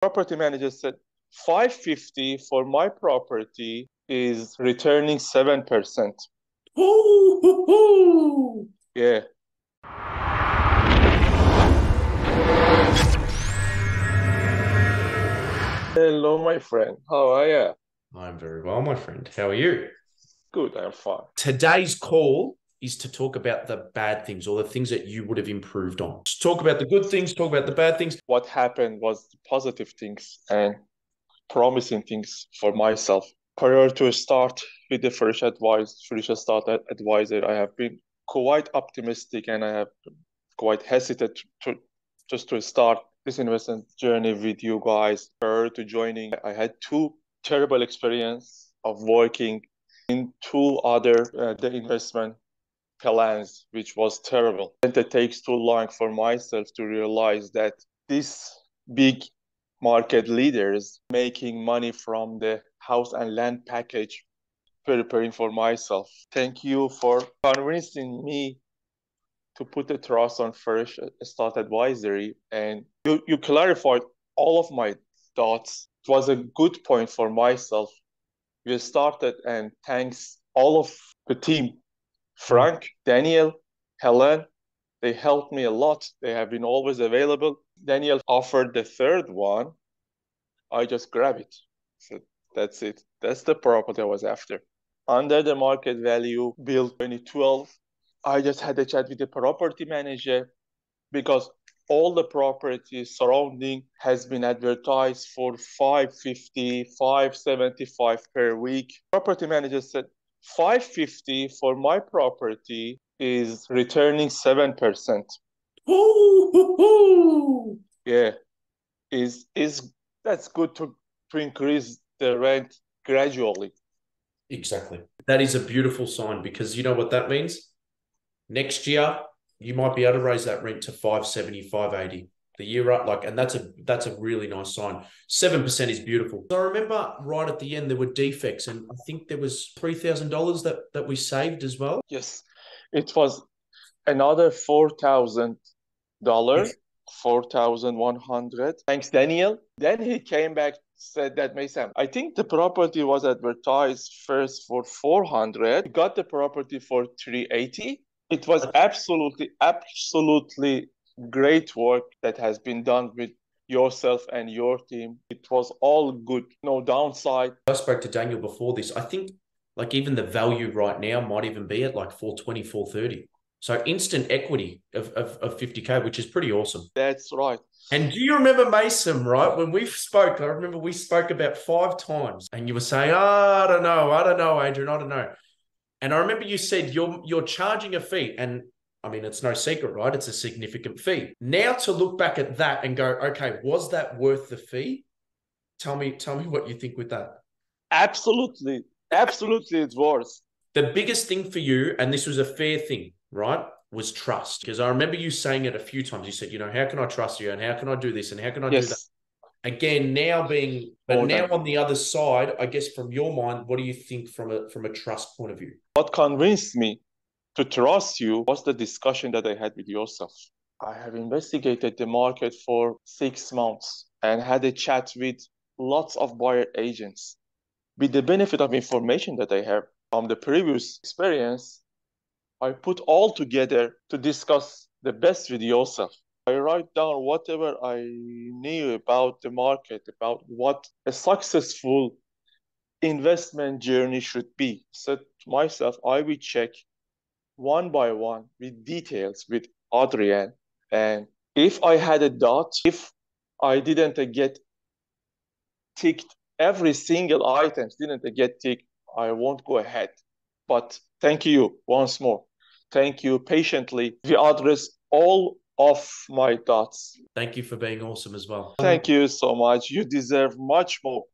Property manager said 550 for my property is returning 7%. Ooh. Yeah. Hello, my friend. How are you? I'm very well, my friend. How are you? Good, I'm fine. Today's call is to talk about the bad things or the things that you would have improved on. Just talk about the good things, talk about the bad things. What happened was the positive things and promising things for myself. Prior to start with the fresh start advisor, I have been quite optimistic and I have quite hesitant to start this investment journey with you guys. Prior to joining, I had two terrible experience of working in two other the investment plans, which was terrible. And it takes too long for myself to realize that this big market leaders making money from the house and land package, preparing for myself. Thank you for convincing me to put the trust on Fresh Start Advisory, and you clarified all of my thoughts. It was a good point for myself. We started, and thanks all of the team, Frank, Daniel, Helen, they helped me a lot. They have been always available. Daniel offered the third one. I just grabbed it. So that's it. That's the property I was after. Under the market value, built 2012. I just had a chat with the property manager because all the properties surrounding has been advertised for 550, 575 per week. Property manager said 550 for my property is returning 7%. Ooh. Yeah, is that's good to increase the rent gradually. Exactly. That is a beautiful sign because you know what that means? Next year, you might be able to raise that rent to 570, 580. The year up, and that's a really nice sign. 7% is beautiful. So I remember right at the end there were defects, and I think there was $3,000 that we saved as well. Yes, it was another $4,000, 4,100. Thanks, Daniel. Then he came back, said that, Meysam, I think the property was advertised first for 400. We got the property for 380. It was absolutely great work that has been done with yourself and your team. It was all good, no downside. I spoke to Daniel before this. I think even the value right now might even be at 420, 430. So instant equity of 50K, which is pretty awesome. That's right. And do you remember Meysam, right? When we spoke, I remember we spoke about 5 times and you were saying, I don't know, Adrian, I don't know. And I remember you said you're charging a fee, and I mean, it's no secret, right? It's a significant fee. Now to look back at that and go, okay, was that worth the fee? Tell me what you think with that. Absolutely. Absolutely, it's worth. The biggest thing for you, and this was a fair thing, right, was trust. Because I remember you saying it a few times. You said, how can I trust you? And how can I do this? And how can I do that? Again, now on the other side, I guess from your mind, what do you think from a trust point of view? What convinced me to trust you was the discussion that I had with yourself. I have investigated the market for 6 months and had a chat with lots of buyer agents. With the benefit of information that I have from the previous experience, I put all together to discuss the best with yourself. I write down whatever I knew about the market, about what a successful investment journey should be. Said to myself, I will check one by one with details with Adrian. And if I had a doubt, if I didn't get ticked, every single item didn't get ticked, I won't go ahead. But thank you once more. Thank you patiently. We address all of my thoughts. Thank you for being awesome as well. Thank you so much. You deserve much more.